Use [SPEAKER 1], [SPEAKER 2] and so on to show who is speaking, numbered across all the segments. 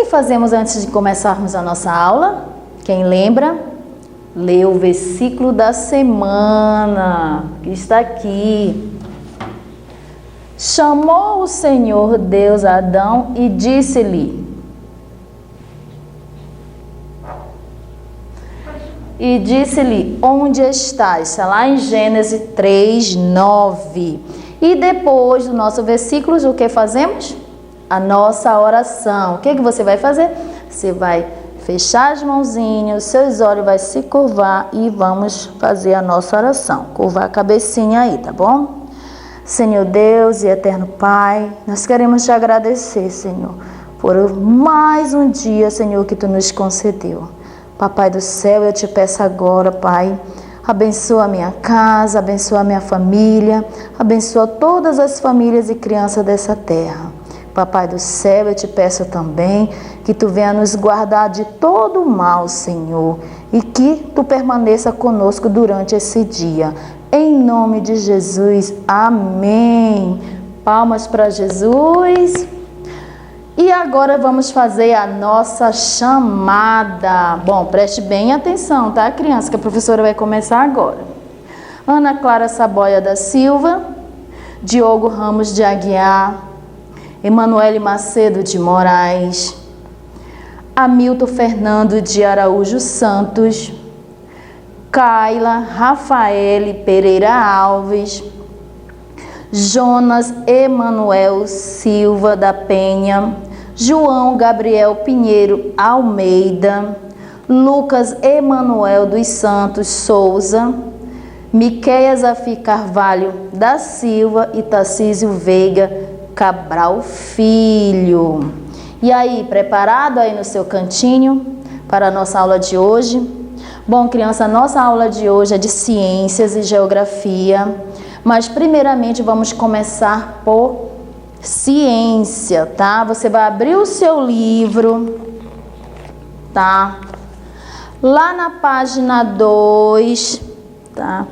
[SPEAKER 1] que fazemos antes de começarmos a nossa aula? Quem lembra? Lê o versículo da semana, que está aqui. Chamou o Senhor Deus a Adão e disse-lhe: onde estás? Está lá em Gênesis 3:9. E depois do nosso versículo, o que fazemos? A nossa oração. O que você vai fazer? Você vai fechar as mãozinhas, seus olhos vai se curvar e vamos fazer a nossa oração. Curvar a cabecinha aí, tá bom? Senhor Deus e eterno Pai, nós queremos te agradecer, Senhor, por mais um dia, Senhor, que tu nos concedeu. Papai do céu, eu te peço agora, Pai, abençoa a minha casa, abençoa a minha família, abençoa todas as famílias e crianças dessa terra. Papai do céu, eu te peço também que tu venha nos guardar de todo o mal, Senhor, e que tu permaneça conosco durante esse dia. Em nome de Jesus, amém. Palmas para Jesus. E agora vamos fazer a nossa chamada. Bom, preste bem atenção, tá, criança? Que a professora vai começar agora. Ana Clara Saboia da Silva, Diogo Ramos de Aguiar, Emanuele Macedo de Moraes, Hamilton Fernando de Araújo Santos, Kaila Rafaele Pereira Alves, Jonas Emanuel Silva da Penha, João Gabriel Pinheiro Almeida, Lucas Emanuel dos Santos Souza, Miqueias Afi Carvalho da Silva e Tarcísio Veiga Cabral Filho. E aí, preparado aí no seu cantinho para a nossa aula de hoje? Bom, criança, a nossa aula de hoje é de ciências e geografia, mas primeiramente vamos começar por ciência, tá? Você vai abrir o seu livro, tá? Lá na página 2, tá?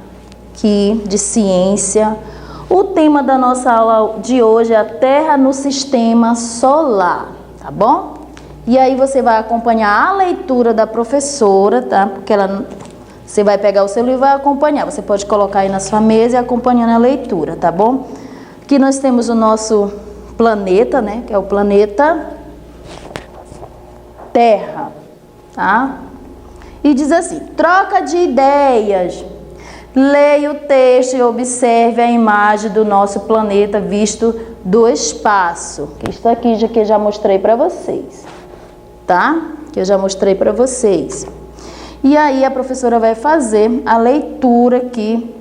[SPEAKER 1] Aqui, de ciência. O tema da nossa aula de hoje é a Terra no Sistema Solar, tá bom? E aí você vai acompanhar a leitura da professora, tá? Porque você vai pegar o seu livro e vai acompanhar. Você pode colocar aí na sua mesa e acompanhando a leitura, tá bom? Aqui nós temos o nosso planeta, né? Que é o planeta Terra, tá? E diz assim: troca de ideias. Leia o texto e observe a imagem do nosso planeta visto do espaço. Que está aqui, que eu já mostrei para vocês, tá? Que eu já mostrei para vocês. E aí a professora vai fazer a leitura aqui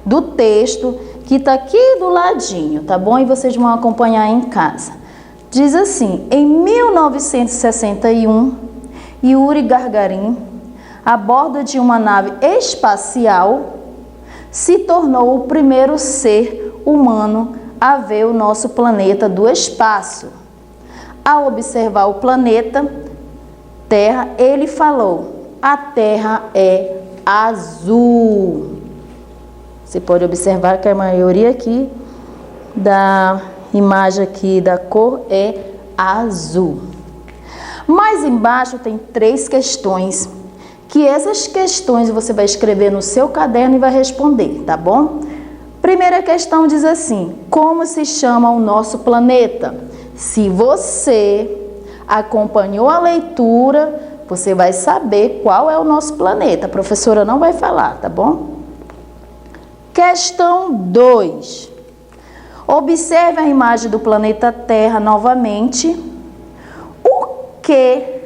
[SPEAKER 1] do texto que está aqui do ladinho, tá bom? E vocês vão acompanhar em casa. Diz assim: em 1961, Yuri Gagarin, a bordo de uma nave espacial, se tornou o primeiro ser humano a ver o nosso planeta do espaço. Ao observar o planeta Terra, ele falou: a Terra é azul. Você pode observar que a maioria aqui da imagem aqui da cor é azul. Mais embaixo tem 3 questões, que essas questões você vai escrever no seu caderno e vai responder, tá bom? Primeira questão diz assim: como se chama o nosso planeta? Se você acompanhou a leitura, você vai saber qual é o nosso planeta. A professora não vai falar, tá bom? Questão 2. Observe a imagem do planeta Terra novamente. O que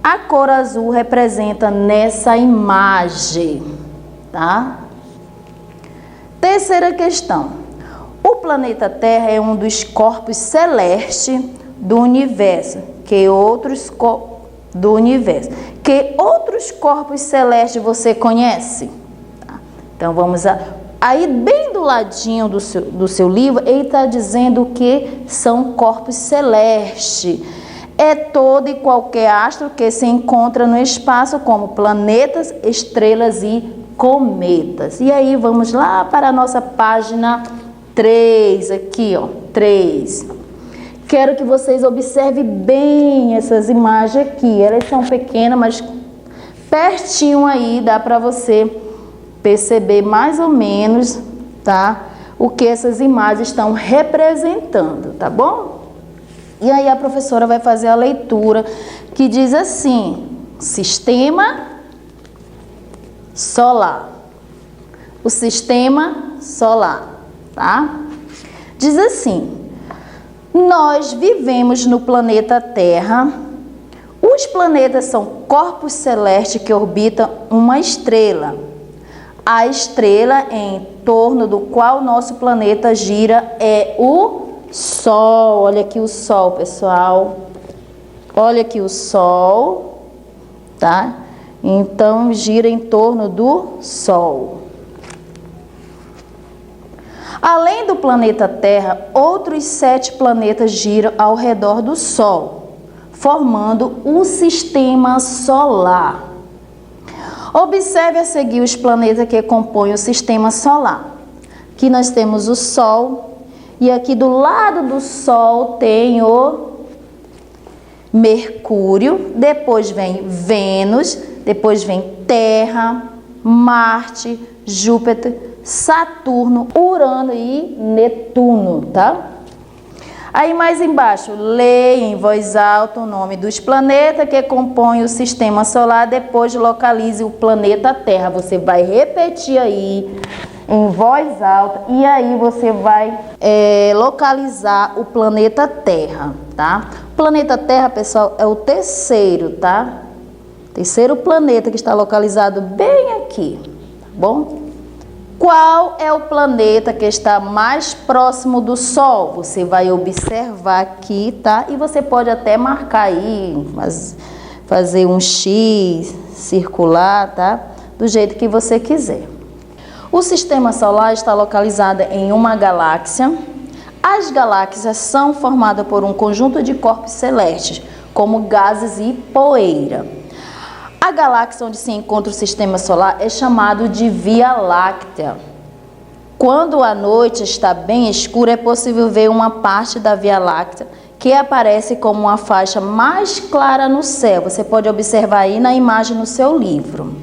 [SPEAKER 1] a cor azul representa nessa imagem, tá? Terceira questão. O planeta Terra é um dos corpos celestes do universo. Que outros corpos celestes você conhece? Tá? Então vamos aí bem do ladinho do seu livro, ele está dizendo que são corpos celestes. É todo e qualquer astro que se encontra no espaço, como planetas, estrelas e cometas. E aí vamos lá para a nossa página 3, aqui ó, 3. Quero que vocês observem bem essas imagens aqui. Elas são pequenas, mas pertinho aí dá para você perceber mais ou menos, tá? O que essas imagens estão representando, tá bom? E aí a professora vai fazer a leitura que diz assim: sistema solar. O sistema solar, tá? Diz assim: nós vivemos no planeta Terra. Os planetas são corpos celestes que orbitam uma estrela. A estrela em torno do qual nosso planeta gira é o Sol. Olha aqui o Sol, pessoal. Olha aqui o Sol, tá? Então, gira em torno do Sol. Além do planeta Terra, outros 7 planetas giram ao redor do Sol, formando um sistema solar. Observe a seguir os planetas que compõem o sistema solar. Aqui nós temos o Sol, e aqui do lado do Sol tem o Mercúrio, depois vem Vênus, depois vem Terra, Marte, Júpiter, Saturno, Urano e Netuno, tá? Aí mais embaixo, leia em voz alta o nome dos planetas que compõem o sistema solar, depois localize o planeta Terra. Você vai repetir aí em voz alta e aí você vai localizar o planeta Terra, tá? O planeta Terra, pessoal, é o terceiro, tá? Terceiro planeta que está localizado bem aqui, tá bom? Qual é o planeta que está mais próximo do Sol? Você vai observar aqui, tá? E você pode até marcar aí, fazer um X circular, tá? Do jeito que você quiser. O sistema solar está localizado em uma galáxia. As galáxias são formadas por um conjunto de corpos celestes, como gases e poeira. A galáxia onde se encontra o sistema solar é chamado de Via Láctea. Quando a noite está bem escura, é possível ver uma parte da Via Láctea que aparece como uma faixa mais clara no céu. Você pode observar aí na imagem no seu livro.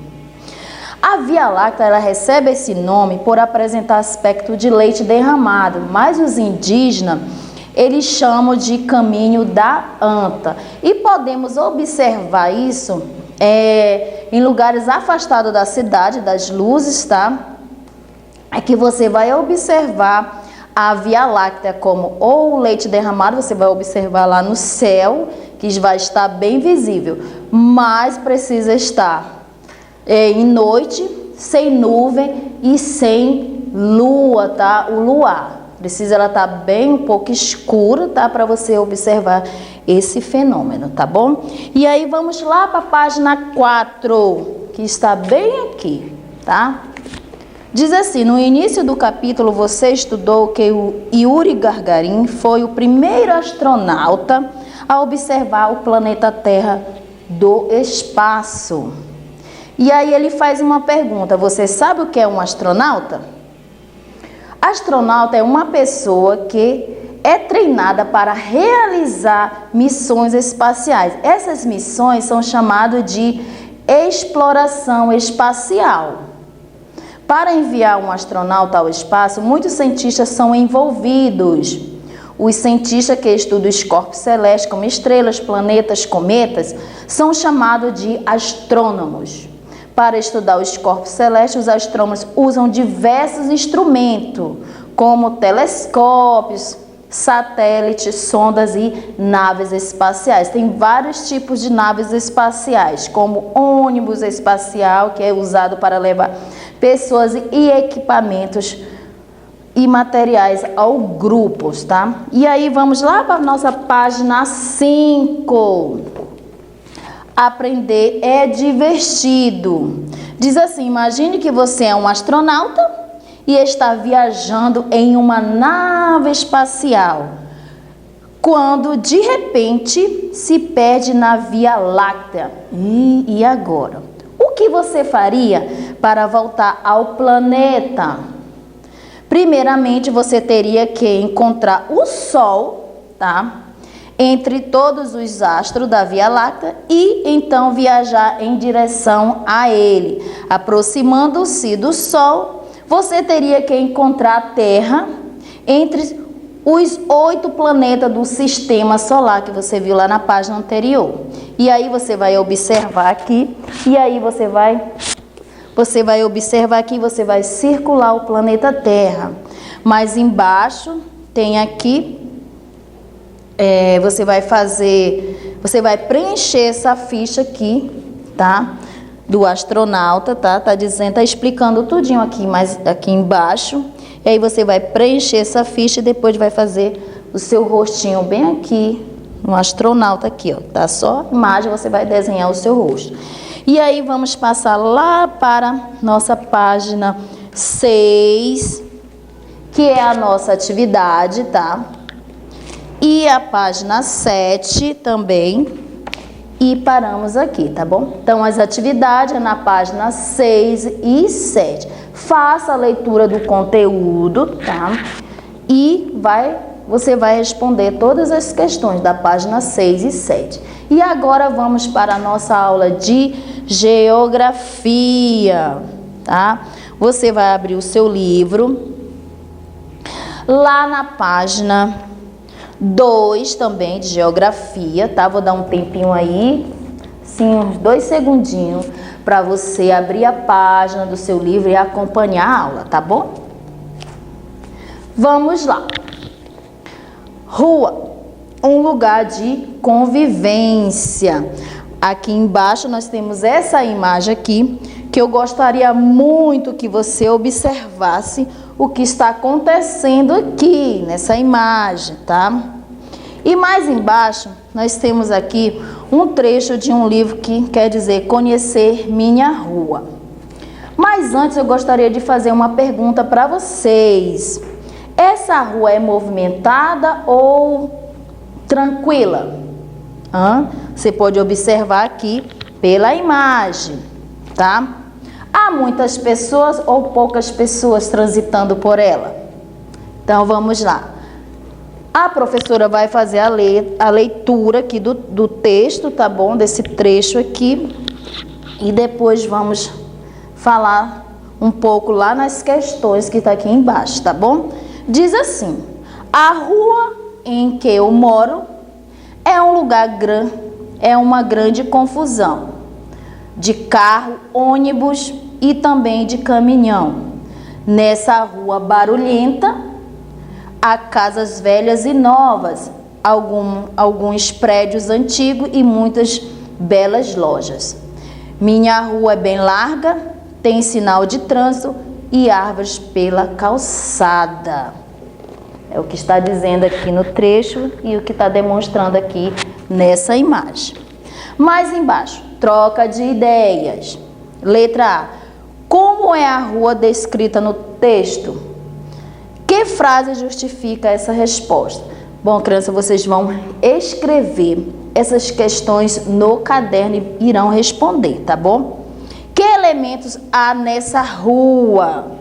[SPEAKER 1] A Via Láctea ela recebe esse nome por apresentar aspecto de leite derramado, mas os indígenas eles chamam de caminho da anta. E podemos observar isso em lugares afastados da cidade, das luzes, tá? É que você vai observar a Via Láctea como ou o leite derramado, você vai observar lá no céu, que vai estar bem visível, mas precisa estar em noite, sem nuvem e sem lua, tá? O luar. Precisa ela estar bem um pouco escura, tá? Para você observar esse fenômeno, tá bom? E aí vamos lá para a página 4, que está bem aqui, tá? Diz assim: no início do capítulo você estudou que o Yuri Gagarin foi o primeiro astronauta a observar o planeta Terra do espaço. E aí ele faz uma pergunta: você sabe o que é um astronauta? Astronauta é uma pessoa que é treinada para realizar missões espaciais. Essas missões são chamadas de exploração espacial. Para enviar um astronauta ao espaço, muitos cientistas são envolvidos. Os cientistas que estudam os corpos celestes, como estrelas, planetas, cometas, são chamados de astrônomos. Para estudar os corpos celestes, os astrônomos usam diversos instrumentos, como telescópios, satélites, sondas e naves espaciais. Tem vários tipos de naves espaciais, como ônibus espacial, que é usado para levar pessoas e equipamentos e materiais ao grupos, tá? E aí vamos lá para a nossa página 5. Aprender é divertido. Diz assim: imagine que você é um astronauta e está viajando em uma nave espacial, quando de repente se perde na Via Láctea. E agora? O que você faria para voltar ao planeta? Primeiramente, você teria que encontrar o Sol, tá? entre todos os astros da Via Láctea e então viajar em direção a ele. Aproximando-se do Sol, você teria que encontrar a Terra entre os 8 planetas do sistema solar que você viu lá na página anterior. E aí você vai observar aqui, e aí você vai observar aqui, você vai circular o planeta Terra. Mais embaixo tem aqui, você vai preencher essa ficha aqui, tá? Do astronauta, tá? Tá dizendo, tá explicando tudinho aqui, mas aqui embaixo. E aí você vai preencher essa ficha e depois vai fazer o seu rostinho bem aqui, no astronauta aqui, ó. Tá só imagem, você vai desenhar o seu rosto. E aí vamos passar lá para nossa página 6, que é a nossa atividade, tá? E a página 7 também. E paramos aqui, tá bom? Então, as atividades é na página 6 e 7. Faça a leitura do conteúdo, tá? E você vai responder todas as questões da página 6 e 7. E agora vamos para a nossa aula de geografia, tá? Você vai abrir o seu livro. Lá na página 2 também de geografia, tá? Vou dar um tempinho aí, sim, uns 2 segundinhos, para você abrir a página do seu livro e acompanhar a aula, tá bom? Vamos lá. Rua, um lugar de convivência. Aqui embaixo nós temos essa imagem aqui, que eu gostaria muito que você observasse o que está acontecendo aqui nessa imagem, tá? E mais embaixo nós temos aqui um trecho de um livro que quer dizer Conhecer Minha Rua. Mas antes eu gostaria de fazer uma pergunta para vocês. Essa rua é movimentada ou tranquila? Você pode observar aqui pela imagem, tá? Há muitas pessoas ou poucas pessoas transitando por ela? Então vamos lá. A professora vai fazer a leitura aqui do texto, tá bom? Desse trecho aqui. E depois vamos falar um pouco lá nas questões que tá aqui embaixo, tá bom? Diz assim: a rua em que eu moro é um lugar grande, é uma grande confusão de carro, ônibus e também de caminhão. Nessa rua barulhenta há casas velhas e novas, alguns prédios antigos e muitas belas lojas. Minha rua é bem larga, tem sinal de trânsito e árvores pela calçada. É o que está dizendo aqui no trecho e o que está demonstrando aqui nessa imagem. Mais embaixo, troca de ideias. Letra A. Como é a rua descrita no texto? Que frase justifica essa resposta? Bom, criança, vocês vão escrever essas questões no caderno e irão responder, tá bom? Que elementos há nessa rua?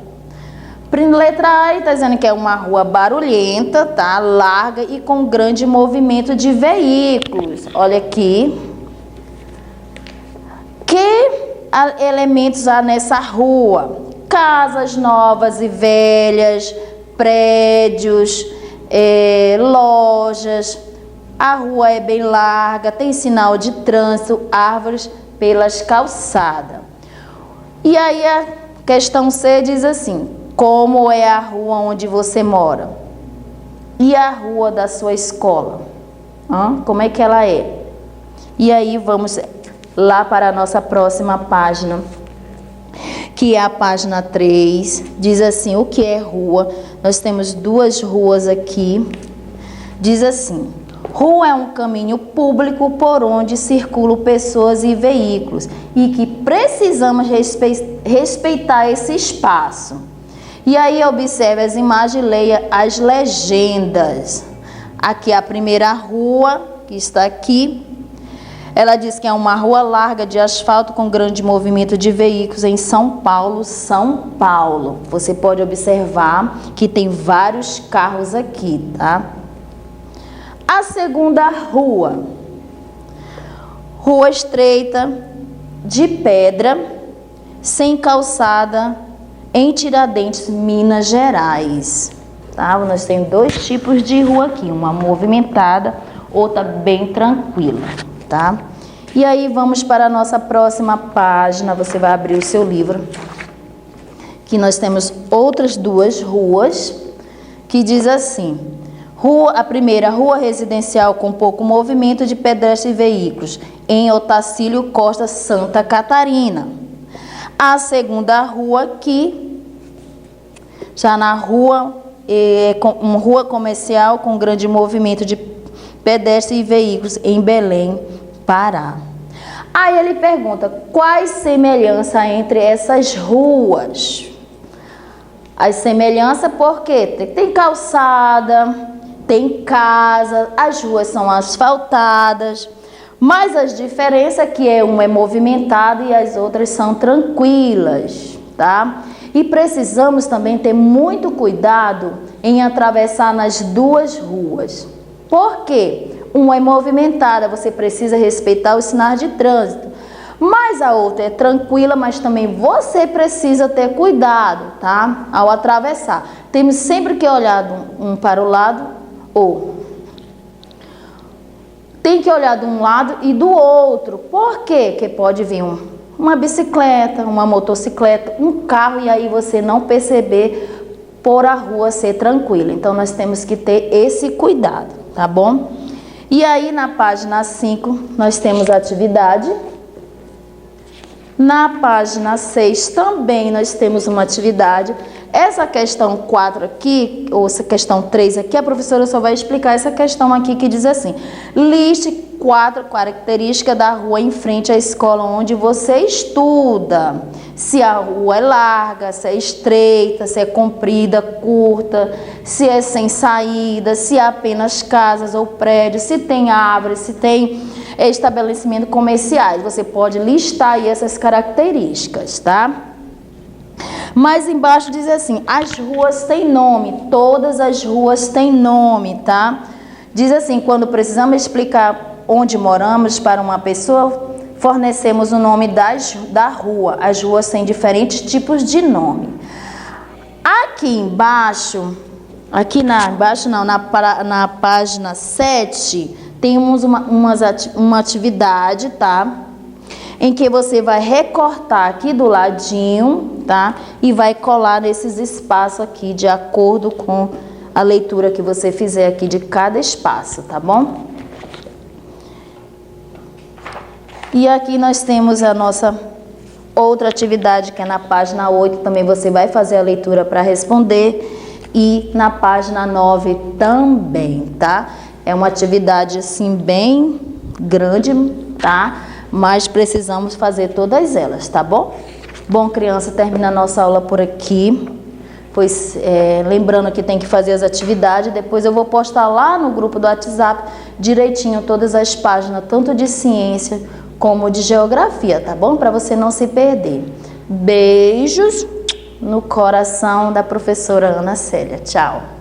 [SPEAKER 1] Letra A está dizendo que é uma rua barulhenta, tá? Larga e com grande movimento de veículos. Olha aqui. Que elementos há nessa rua? Casas novas e velhas, prédios, lojas. A rua é bem larga, tem sinal de trânsito, árvores pelas calçadas. E aí a questão C diz assim: como é a rua onde você mora? E a rua da sua escola? Como é que ela é? E aí vamos lá para a nossa próxima página, que é a página 3. Diz assim: o que é rua? Nós temos 2 ruas aqui. Diz assim: rua é um caminho público por onde circulam pessoas e veículos e que precisamos respeitar esse espaço. E aí observe as imagens e leia as legendas. Aqui a primeira rua, que está aqui. Ela diz que é uma rua larga de asfalto com grande movimento de veículos em São Paulo, São Paulo. Você pode observar que tem vários carros aqui, tá? A segunda rua, rua estreita, de pedra, sem calçada, em Tiradentes, Minas Gerais. Tá? Nós temos dois tipos de rua aqui, uma movimentada, outra bem tranquila, tá? E aí vamos para a nossa próxima página, você vai abrir o seu livro, que nós temos outras duas ruas, que diz assim: a primeira, rua residencial com pouco movimento de pedestres e veículos, em Otacílio Costa, Santa Catarina. A segunda rua aqui, já na rua, uma rua comercial com grande movimento de pedestres e veículos, em Belém, Pará. Aí ele pergunta, quais semelhanças entre essas ruas? As semelhanças porque tem calçada, tem casa, as ruas são asfaltadas, mas as diferenças é que uma é movimentada e as outras são tranquilas, tá? E precisamos também ter muito cuidado em atravessar nas duas ruas. Por quê? Uma é movimentada, você precisa respeitar os sinais de trânsito. Mas a outra é tranquila, mas também você precisa ter cuidado, tá? Ao atravessar. Temos sempre que olhar um para o lado, ou tem que olhar de um lado e do outro. Por quê? Porque pode vir uma bicicleta, uma motocicleta, um carro, e aí você não perceber por a rua ser tranquila. Então, nós temos que ter esse cuidado, tá bom? E aí, na página 5, nós temos a atividade. Na página 6 também nós temos uma atividade. Essa questão 4 aqui, ou essa questão 3 aqui, a professora só vai explicar essa questão aqui que diz assim: liste 4 características da rua em frente à escola onde você estuda. Se a rua é larga, se é estreita, se é comprida, curta, se é sem saída, se há apenas casas ou prédios, se tem árvores, se tem estabelecimentos comerciais. Você pode listar aí essas características, tá? Mas embaixo diz assim, as ruas têm nome, todas as ruas têm nome, tá? Diz assim, quando precisamos explicar onde moramos para uma pessoa, fornecemos o nome da rua. As ruas têm diferentes tipos de nome. Aqui embaixo, na página 7, temos uma atividade, tá? Em que você vai recortar aqui do ladinho, tá? E vai colar nesses espaços aqui, de acordo com a leitura que você fizer aqui de cada espaço, tá bom? E aqui nós temos a nossa outra atividade, que é na página 8, também você vai fazer a leitura para responder. E na página 9 também, tá? É uma atividade, assim, bem grande, tá? Mas precisamos fazer todas elas, tá bom? Bom, criança, termina a nossa aula por aqui. Pois, lembrando que tem que fazer as atividades, depois eu vou postar lá no grupo do WhatsApp direitinho todas as páginas, tanto de ciência como de geografia, tá bom? Para você não se perder. Beijos no coração da professora Ana Célia. Tchau!